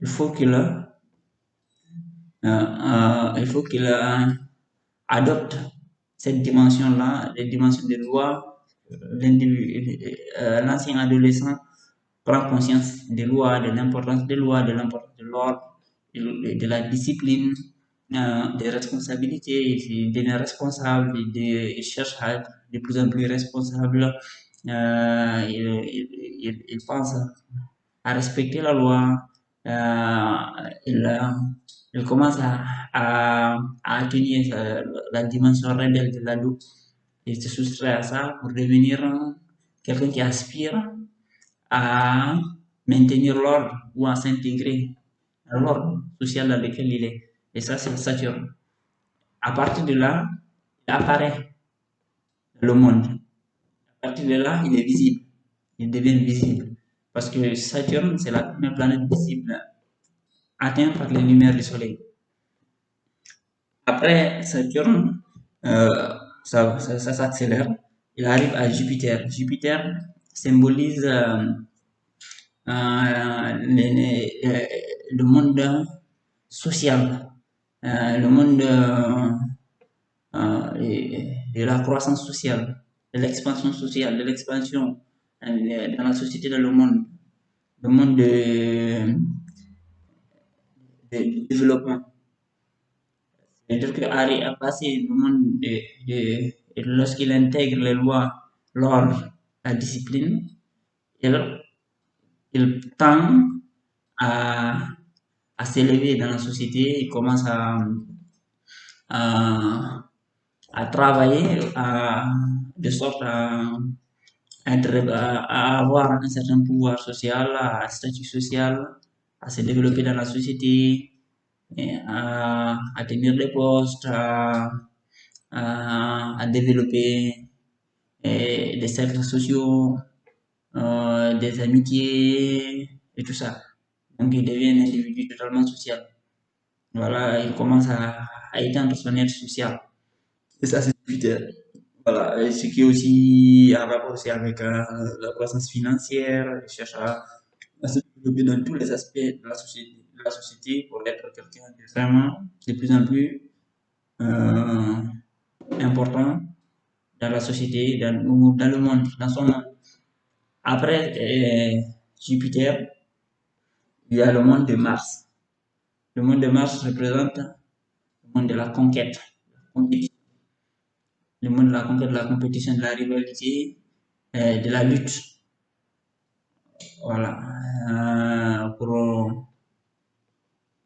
il faut qu'il adopte cette dimension-là, les dimensions de loi. L'ancien adolescent prend conscience des lois, de l'importance des lois, de l'importance de l'ordre, de la discipline, des responsabilités. Il devient responsable, il cherche à être de plus en plus responsable. Il pense à respecter la loi. Il commence à atteindre la dimension rebelle de l'ado. Il se soustrait à ça pour devenir quelqu'un qui aspire à maintenir l'ordre ou à s'intégrer à l'ordre social dans lequel il est. Et ça, c'est Saturne. À partir de là, il apparaît dans le monde. À partir de là, il est visible. Il devient visible. Parce que Saturne, c'est la première planète visible atteinte par les lumières du Soleil. Après Saturne, ça s'accélère. Il arrive à Jupiter. Jupiter symbolise le monde social, le monde de la croissance sociale, de l'expansion sociale, de l'expansion dans la société, dans le monde de développement. C'est-à-dire que Harry a passé le monde lorsqu'il intègre les lois, l'ordre, la discipline, il, il tend à, à s'élever dans la société, il commence à, à travailler de sorte à avoir un certain pouvoir social, un statut social, à se développer dans la société, et à tenir des postes, à développer des cercles sociaux, des amitiés et tout ça. Donc il devient un individu totalement social. Voilà, il commence à étendre son aide social. Et ça, c'est Twitter. Voilà, et ce qui est aussi en rapport aussi avec la croissance financière, il cherche à se développer dans tous les aspects de la société pour être quelqu'un de vraiment de plus en plus euh, important dans la société, dans le monde, dans son monde. Après Jupiter, il y a le monde de Mars. Le monde de Mars représente le monde de la conquête, le monde de la conquête, de la compétition, de la rivalité, de la lutte. Voilà. Pour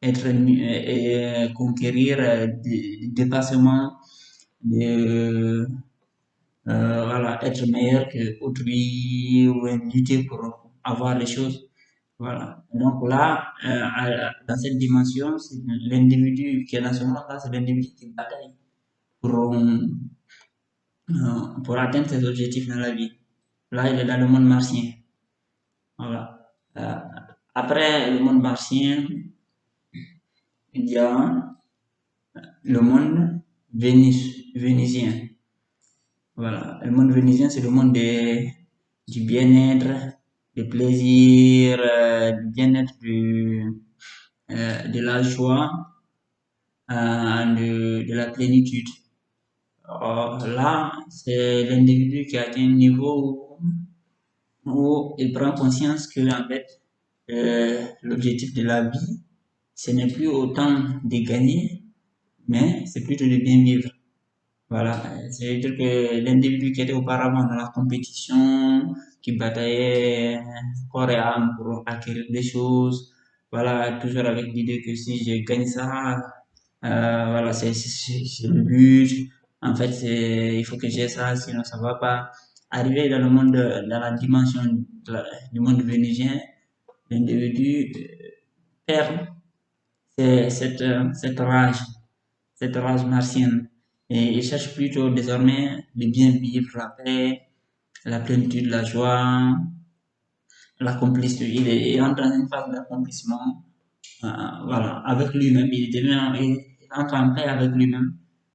être et conquérir des dépassements, de, voilà, être meilleur que autrui ou lutter pour avoir les choses. Voilà. Donc là, dans cette dimension, c'est l'individu qui est dans ce monde-là, c'est l'individu qui bataille pour atteindre ses objectifs dans la vie. Là, il est dans le monde martien. Voilà. Après le monde martien, il y a le monde vénusien. Voilà. Le monde vénusien, c'est le monde du bien-être, du plaisir, du bien-être, de la joie, de la plénitude. Là, c'est l'individu qui atteint un niveau où il prend conscience que, en fait, l'objectif de la vie, ce n'est plus autant de gagner, mais c'est plutôt de bien vivre. Voilà, c'est-à-dire que l'individu qui était auparavant dans la compétition, qui bataillait corps et âme pour acquérir des choses, voilà, toujours avec l'idée que si je gagne ça, voilà, c'est le but. En fait, il faut que j'ai ça, sinon ça va pas. Arriver dans le monde, dans la dimension du monde vénusien, l'individu perd cette rage martienne. Et il cherche plutôt désormais de bien vivre, la paix, la plénitude, la joie, l'accomplissement. Il entre dans une phase d'accomplissement, voilà, avec lui-même. Il entre en paix avec lui-même.